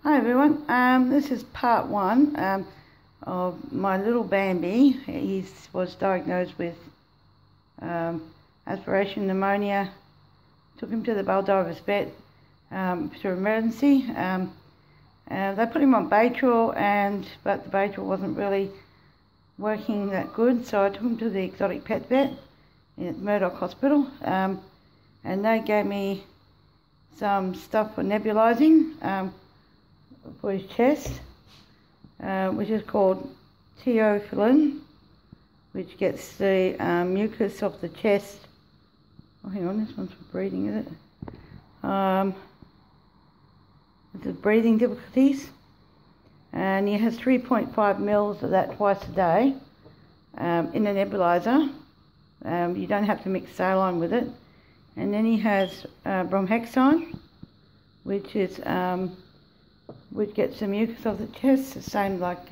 Hi everyone, this is part one of my little Bambi. He was diagnosed with aspiration pneumonia. Took him to the Baldivis vet through emergency. They put him on baytril, but the baytril wasn't really working that good, so I took him to the exotic pet vet at Murdoch Hospital, and they gave me some stuff for nebulising for his chest, which is called teofillin, which gets the mucus off the chest. Oh, hang on, this one's for breathing, is it? This is breathing difficulties, and he has 3.5 mils of that twice a day in a nebulizer. You don't have to mix saline with it. And then he has bromhexine, which gets the mucus off the chest, the same like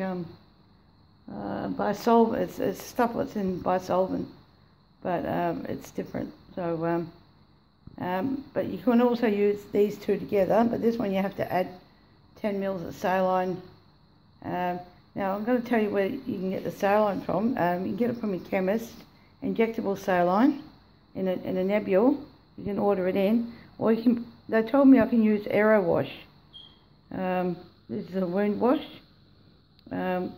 bisolvent. It's stuff that's in bisolvent, but it's different. So, but you can also use these two together. But this one you have to add 10 mils of saline. Now I'm going to tell you where you can get the saline from. You can get it from your chemist, injectable saline in a nebule. You can order it in, or you can. They told me I can use Aero Wash. This is a wound wash,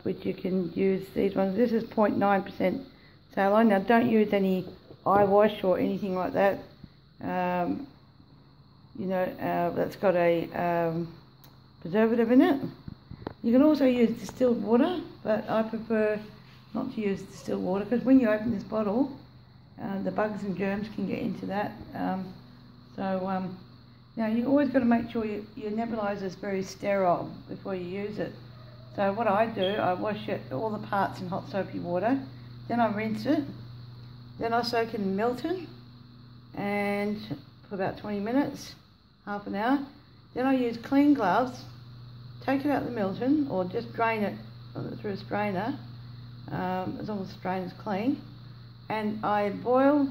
which you can use these ones. This is 0.9% saline. Now don't use any eye wash or anything like that. That's got a preservative in it. You can also use distilled water, but I prefer not to use distilled water because when you open this bottle, the bugs and germs can get into that. Now you always got to make sure your nebulizer is very sterile before you use it. So what I do, I wash all the parts in hot soapy water, then I rinse it, then I soak it in Milton, and for about 20 minutes, half an hour. Then I use clean gloves, take it out of the Milton, or just drain it through a strainer, as long as the strainer's clean, and I boil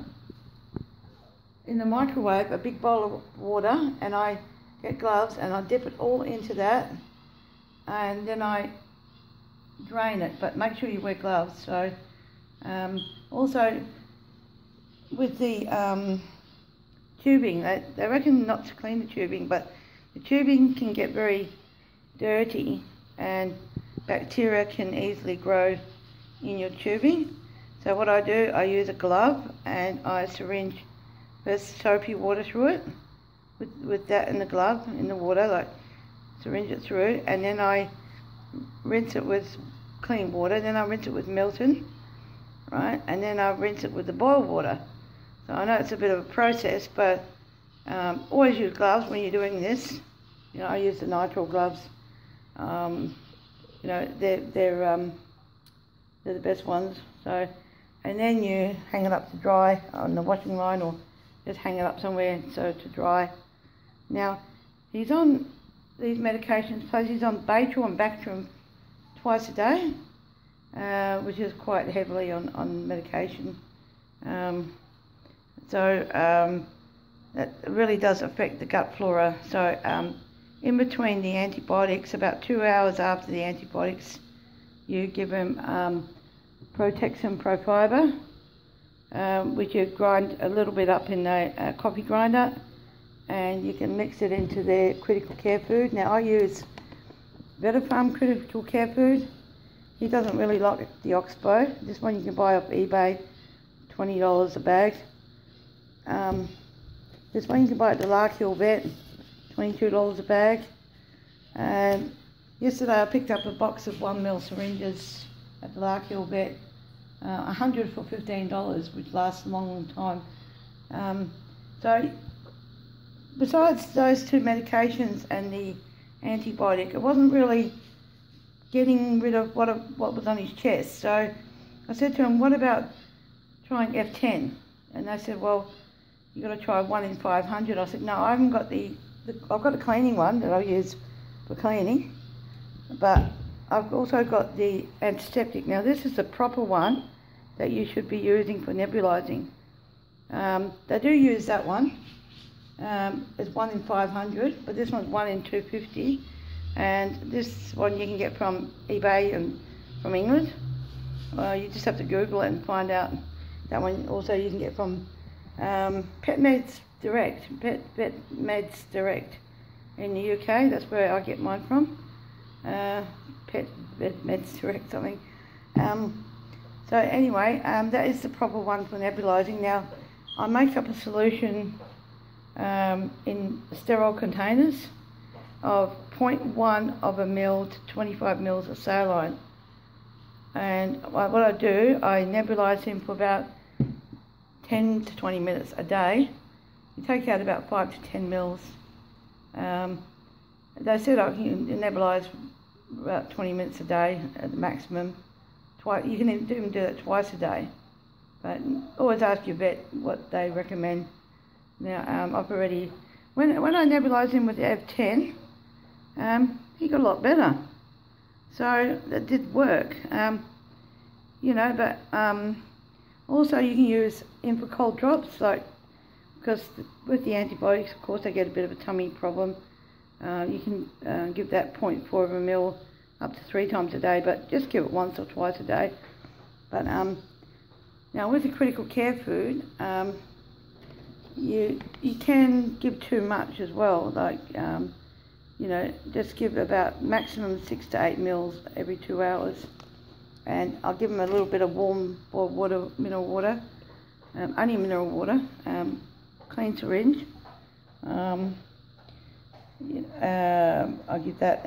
in the microwave a big bowl of water, and I get gloves and I dip it all into that, and then I drain it, but make sure you wear gloves. So also with the tubing, they reckon not to clean the tubing, but the tubing can get very dirty and bacteria can easily grow in your tubing. So what I do, I use a glove and I syringe first soapy water through it with that in the glove, in the water, like syringe it through, and then I rinse it with clean water, then I rinse it with Milton, right, and then I rinse it with the boiled water. So I know it's a bit of a process, but always use gloves when you're doing this. I use the nitrile gloves. They're the best ones. So, and then you hang it up to dry on the washing line, or just hang it up somewhere so to dry. Now, he's on these medications, plus he's on baytril and bactrim twice a day, which is quite heavily on medication. That really does affect the gut flora. So in between the antibiotics, about 2 hours after the antibiotics, you give him Protexin Profiber, which you grind a little bit up in a coffee grinder, and you can mix it into their critical care food. Now I use Vetafarm critical care food. He doesn't really like the Oxbow. This one you can buy off eBay, $20 a bag. This one you can buy at the Larkhill Vet, $22 a bag. Yesterday I picked up a box of 1 ml syringes at the Larkhill Vet, 100 for $15, which lasts a long time. So besides those two medications and the antibiotic, it wasn't really getting rid of what was on his chest. So I said to him, what about trying F10? And they said, well, you've got to try 1 in 500. I said, no, I haven't got I've got a cleaning one that I use for cleaning, but I've also got the antiseptic. Now this is the proper one that you should be using for nebulizing. They do use that one. It's 1 in 500, but this one's 1 in 250. and this one you can get from eBay and from England. You just have to Google it and find out. That one also you can get from Pet Meds Direct in the UK. That's where I get mine from. Pet Meds Direct something. So anyway, that is the proper one for nebulizing. Now, I make up a solution in sterile containers of 0.1 of a mil to 25 mils of saline. And what I do, I nebulize him for about 10 to 20 minutes a day. You take out about 5 to 10 mils. They said I can nebulize about 20 minutes a day at the maximum. You can even do that twice a day. But always ask your vet what they recommend. Now, I've already, when I nebulized him with the f10, he got a lot better. So that did work. You know, but also you can use him for cold drops, because with the antibiotics, of course, they get a bit of a tummy problem. You can give that 0.4 of a mil up to 3 times a day, but just give it once or twice a day. But now with the critical care food, you can give too much as well. You know, just give about maximum 6 to 8 mils every 2 hours. And I'll give them a little bit of warm boiled water, mineral water, only mineral water, clean syringe. I'll give that,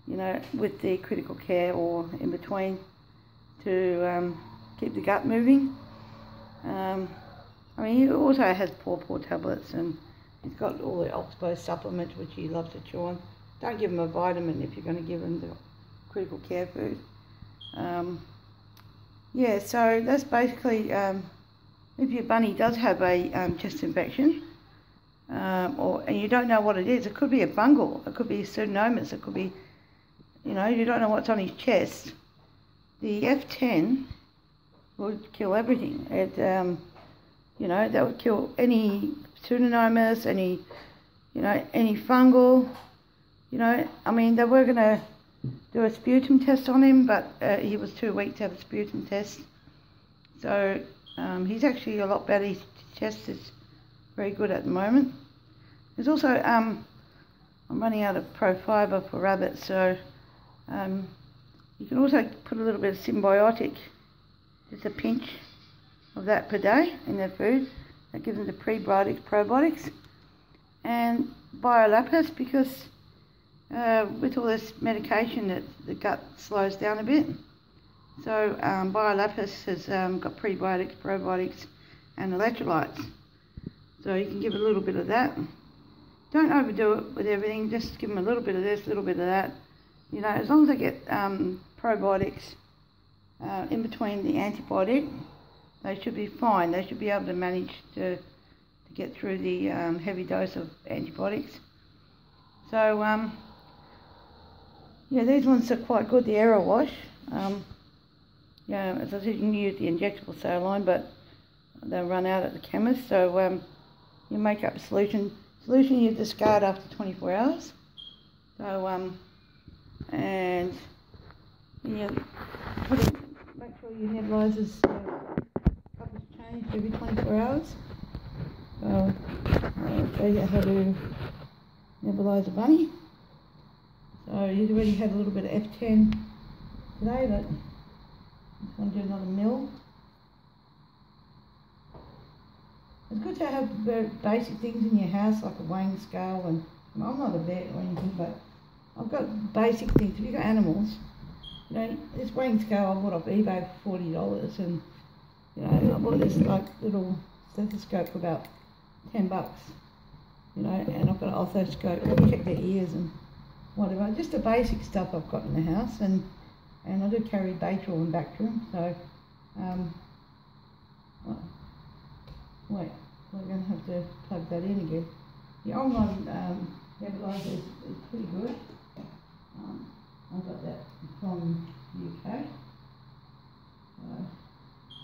you know, with the critical care or in between to keep the gut moving. I mean, he also has paw tablets, and he's got all the Oxbow supplements which he loves to chew on. Don't give him a vitamin if you're going to give him the critical care food. Yeah, so that's basically, if your bunny does have a chest infection, and you don't know what it is, it could be a fungal, it could be pseudomonas, it could be, you know, you don't know what's on his chest. The f10 would kill everything. It, you know, that would kill any pseudomonas, any, you know, any fungal, you know. I mean, they were going to do a sputum test on him, but he was too weak to have a sputum test. So he's actually a lot better. His chest is very good at the moment. There's also, I'm running out of Pro Fiber for rabbits, so you can also put a little bit of symbiotic, just a pinch of that per day in their food. That gives them the prebiotics, probiotics, and biolapis, because with all this medication, that the gut slows down a bit. So biolapis has got prebiotics, probiotics, and electrolytes. So you can give a little bit of that. Don't overdo it with everything. Just give them a little bit of this, a little bit of that. You know, as long as they get probiotics in between the antibiotic, they should be fine. They should be able to manage to get through the heavy dose of antibiotics. So yeah, these ones are quite good, the Aero Wash. Yeah, as I said, you can use the injectable saline, but they'll run out at the chemist. So you make up a solution. Solution you discard after 24 hours. So and you make sure your nebulizer's cup is changed every 24 hours. So I'll show you how to nebulize a bunny. So you've already had a little bit of f10 today, but I just want to do another mil. It's good to have very basic things in your house, like a weighing scale, and I'm not a vet or anything, but I've got basic things. If you've got animals, you know, this weighing scale I bought off eBay for $40, and you know, I bought this like little stethoscope for about $10, you know, and I've got an otoscope to check their ears and whatever, just the basic stuff I've got in the house, and I do carry baytril and bactrim, so wait, we're going to have to plug that in again. The online nebulizer is pretty good. I got that from the UK.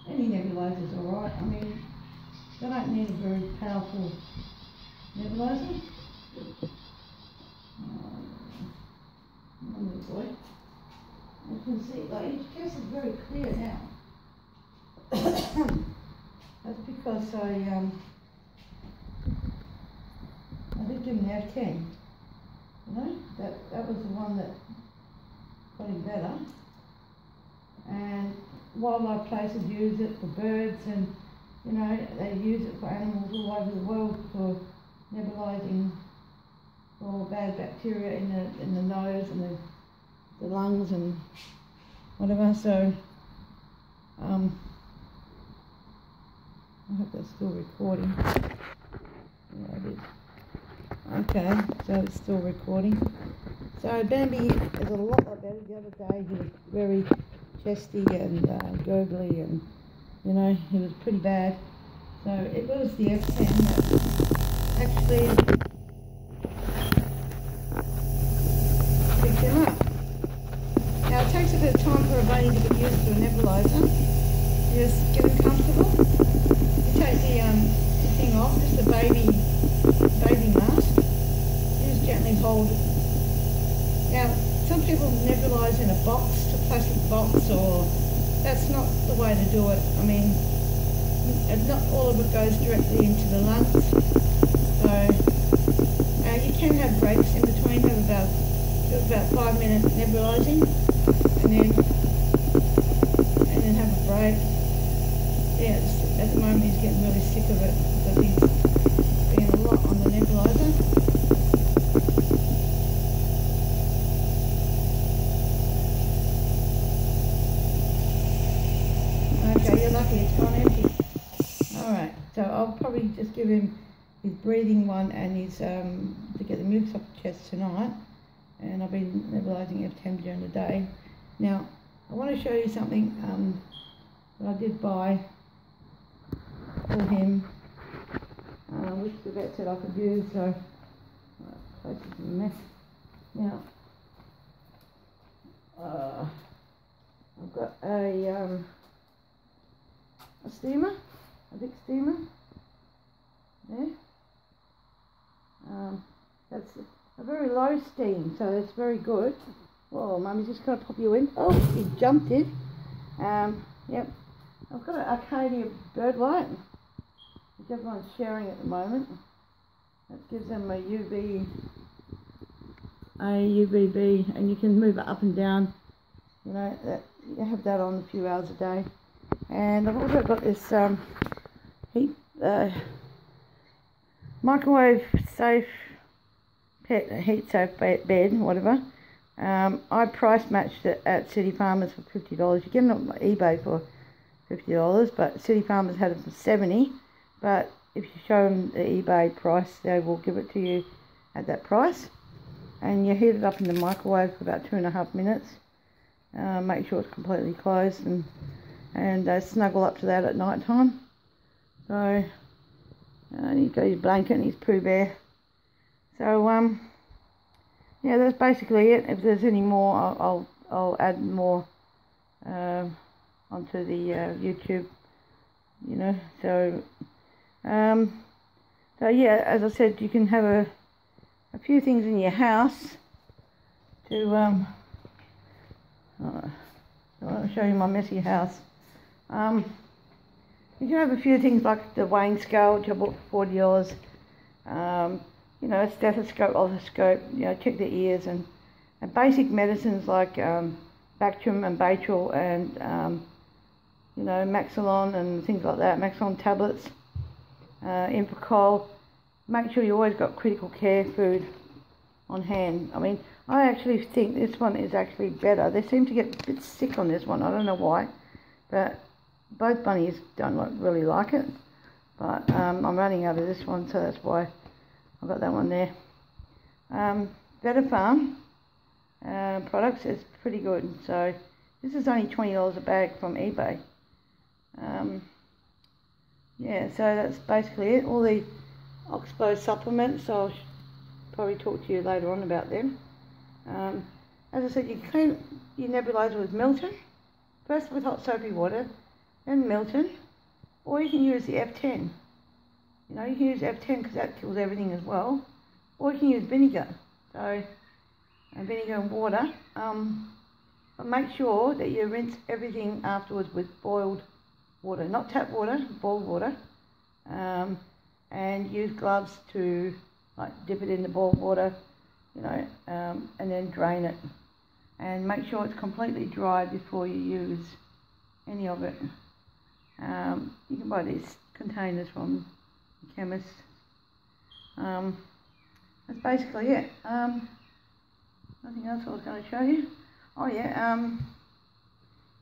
Any nebulizer is alright. I mean, they don't need a very powerful nebulizer. obviously. You can see, like, his chest is very clear now. That's because I did give him the f10. You know, that was the one that got him better. And wildlife places use it for birds, and you know, they use it for animals all over the world for nebulizing for bad bacteria in the nose and the lungs and whatever. So I hope that's still recording. Yeah, it is. Okay, so it's still recording. So Bambi is a lot better. The other day he was very chesty and gurgly, and you know, he was pretty bad. So it was the f10 that actually picked him up. Now it takes a bit of time for a bunny to get used to a nebulizer. You just get him comfortable. You take the thing off, just the baby mask. You just gently hold it. Now some people nebulize in a box, a plastic box, or that's not the way to do it. I mean, not all of it goes directly into the lungs. So you can have breaks in between. Have about 5 minutes nebulizing, and then have a break. Yeah, at the moment he's getting really sick of it because he's being a lot on the nebulizer. Okay, you're lucky it's gone empty. Alright, so I'll probably just give him his breathing one and his to get the mucus off the chest tonight, and I've been nebulizing f10 during the day. Now I want to show you something that I did buy for him, which the vet said I could use, so place is a mess. Now I've got a steamer, a big steamer there. That's a very low steam, so it's very good. Whoa, Mummy's just got to pop you in. Oh, he jumped in. Yep, I've got an Arcadia bird light, which everyone's sharing at the moment. That gives them a UVB, and you can move it up and down. You know, you have that on a few hours a day. And I've also got this microwave safe, heat safe bed, whatever. I price matched it at City Farmers for $50. You get it on eBay for $50, but City Farmers had it for $70. But if you show them the eBay price, they will give it to you at that price. And you heat it up in the microwave for about 2.5 minutes. Make sure it's completely closed, and snuggle up to that at night time. So you've got his blanket and his Pooh Bear. So yeah, that's basically it. If there's any more, I'll add more onto the YouTube. You know, so yeah, as I said, you can have a few things in your house to I'll show you my messy house. You can have a few things like the weighing scale, which I bought for $40. You know, a stethoscope, otoscope, you know, check the ears, and basic medicines like bactrim and baytril, and you know, Maxilon and things like that, Maxilon tablets, Infocol. Make sure you always got critical care food on hand. I mean, I actually think this one is actually better. They seem to get a bit sick on this one. I don't know why, but both bunnies don't really like it. But I'm running out of this one, so that's why I've got that one there. Better Farm products is pretty good. So this is only $20 a bag from eBay. Yeah, so that's basically it. All the Oxbow supplements, I'll probably talk to you later on about them. As I said, you can clean your nebulizer with Milton, first with hot soapy water, then Milton, or you can use the f10. You know, you can use f10 because that kills everything as well, or you can use vinegar. So and vinegar and water. But make sure that you rinse everything afterwards with boiled water, not tap water, boiled water. And use gloves to like dip it in the boiled water, you know, and then drain it. And make sure it's completely dry before you use any of it. You can buy these containers from the chemist. That's basically it. Nothing else I was going to show you. Oh yeah,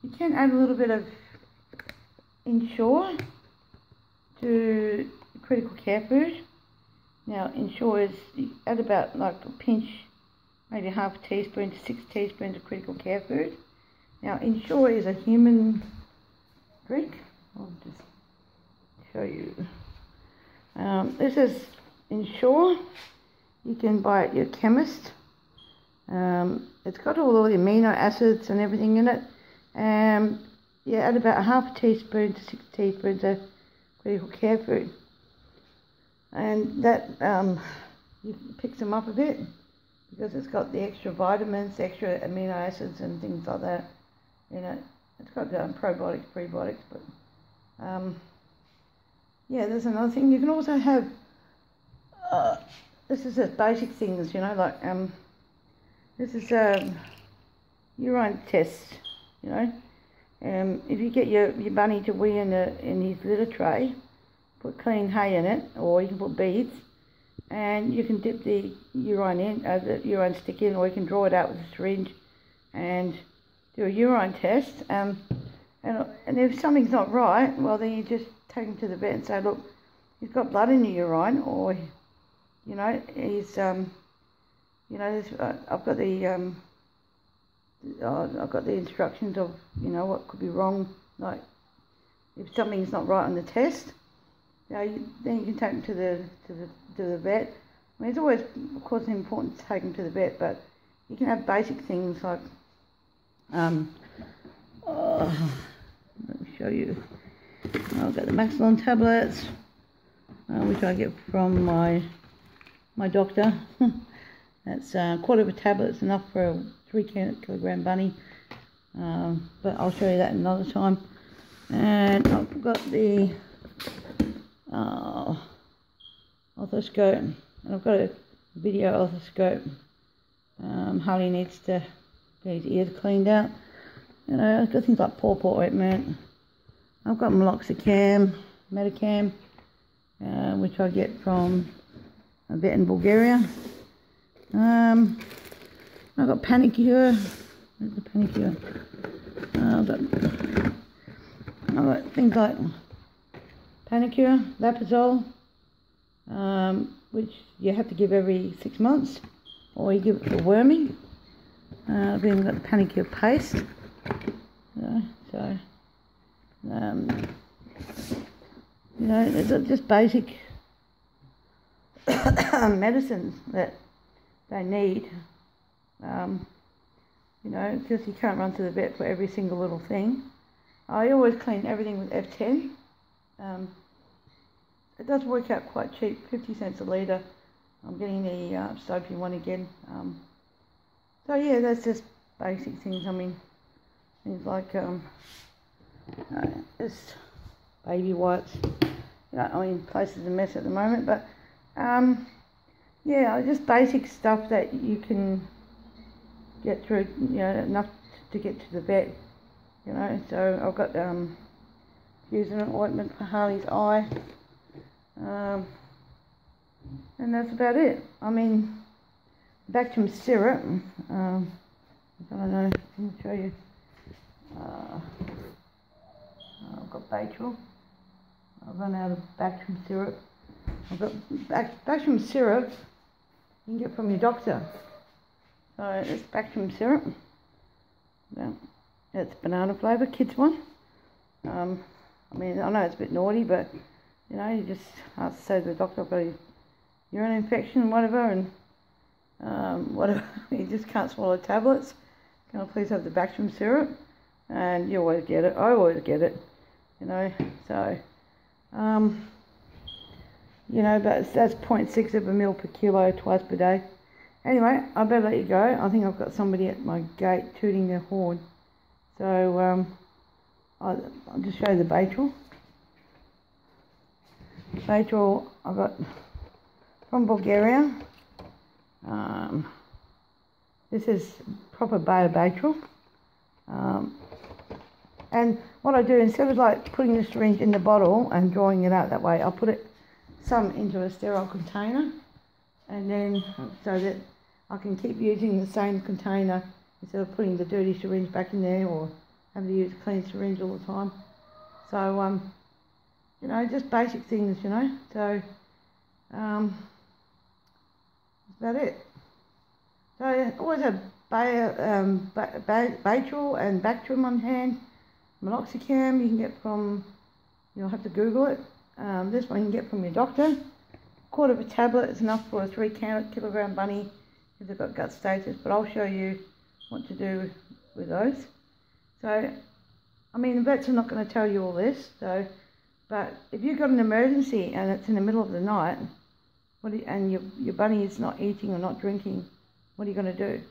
you can add a little bit of Ensure to critical care food. Now Ensure is, you add about like a pinch, maybe half a teaspoon to 6 teaspoons of critical care food. Now Ensure is a human drink. I'll just show you. This is Ensure. You can buy it at your chemist. It's got all the amino acids and everything in it. Yeah, add about a half a teaspoon to 6 teaspoons of critical care food. And that you picks them up a bit because it's got the extra vitamins, extra amino acids and things like that in it. It's got probiotics, prebiotics, but yeah, there's another thing. You can also have, this is just basic things, you know, like this is urine test, you know. If you get your bunny to wee in his litter tray, put clean hay in it, or you can put beads, and you can dip the urine in, the urine stick in, or you can draw it out with a syringe and do a urine test. And if something's not right, well then you just take him to the vet and say, look, he's got blood in the urine, or you know, he's you know, I've got the instructions of, you know, what could be wrong. Like if something's not right on the test, you know, then you can take him to the vet. I mean, it's always, of course, important to take him to the vet, but you can have basic things like let me show you. I've got the Maxilon tablets, which I get from my doctor. That's a quarter of a tablet. It's enough for a 3 kilogram bunny, but I'll show you that another time. And I've got the otoscope, and I've got a video otoscope. Harley needs to get his ears cleaned out. You know, I've got things like pawpaw ointment. I've got meloxicam, Metacam, which I get from a vet in Bulgaria. I've got Panicure. Where's the Panicure? I've got things like Panicure, Lapazole, which you have to give every 6 months, or you give it for worming. I've even got the Panicure paste. You know, it's just basic medicines that they need. You know, because you can't run to the vet for every single little thing. I always clean everything with f10. It does work out quite cheap, 50 cents a litre. I'm getting the soapy one again. So yeah, that's just basic things. I mean, things like just baby wipes. You know, I mean, place is a mess at the moment, but yeah, just basic stuff that you can get through, you know, enough to get to the vet, you know. So I've got using an ointment for Harley's eye, and that's about it. I mean, bactrim syrup, I don't know, let me show you. I've got baytril. I've run out of bactrim syrup. I've got bactrim syrup you can get from your doctor. So it's bactrim syrup. Yeah, it's banana flavour, kids one. I mean, I know it's a bit naughty, but you know, you just have to say to the doctor, I've got a urine infection, whatever, and whatever. You just can't swallow tablets. Can I please have the bactrim syrup? And you always get it. I always get it. You know, so you know, but that's 0.6 of a ml per kilo twice per day. Anyway, I better let you go. I think I've got somebody at my gate tooting their horn. So I'll just show you the baytril. Baytril I got from Bulgaria. This is proper baytril. And what I do, instead of like putting the syringe in the bottle and drawing it out that way, I'll put some into a sterile container, and then so that I can keep using the same container instead of putting the dirty syringe back in there or having to use a clean syringe all the time. So you know, just basic things, you know. So that's about it. So I always have baytril and bactrim on hand. Meloxicam you can get from, you'll have to Google it. This one you can get from your doctor. Quarter of a tablet is enough for a 3 kilogram bunny if they've got gut status, but I'll show you what to do with those. So, I mean, the vets are not going to tell you all this, so, but if you've got an emergency and it's in the middle of the night, and your bunny is not eating or not drinking, what are you going to do?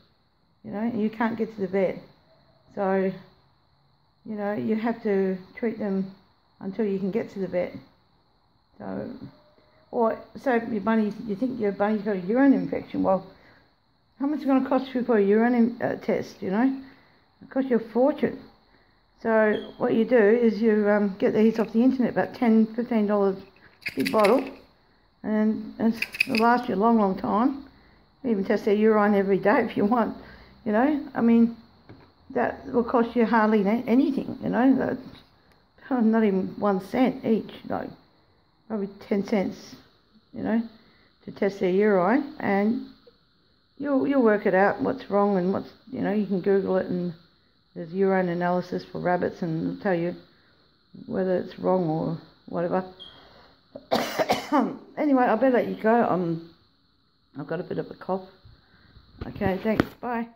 You know, and you can't get to the vet. So, you know, you have to treat them until you can get to the vet. So, or so your bunny, you think your bunny's got a urine infection. Well, how much is it going to cost you for a urine test, you know? It costs you a fortune. So what you do is you get these off the internet, about $10, $15 big bottle, and it'll last you a long, long time. You even test their urine every day if you want, you know. I mean, that will cost you hardly anything, you know. That's not even 1 cent each, like probably 10 cents, you know, to test their urine, and you'll work it out what's wrong and what's, you know, you can Google it, and there's urine analysis for rabbits, and it'll tell you whether it's wrong or whatever. Anyway, I better let you go. I've got a bit of a cough. Okay, thanks. Bye.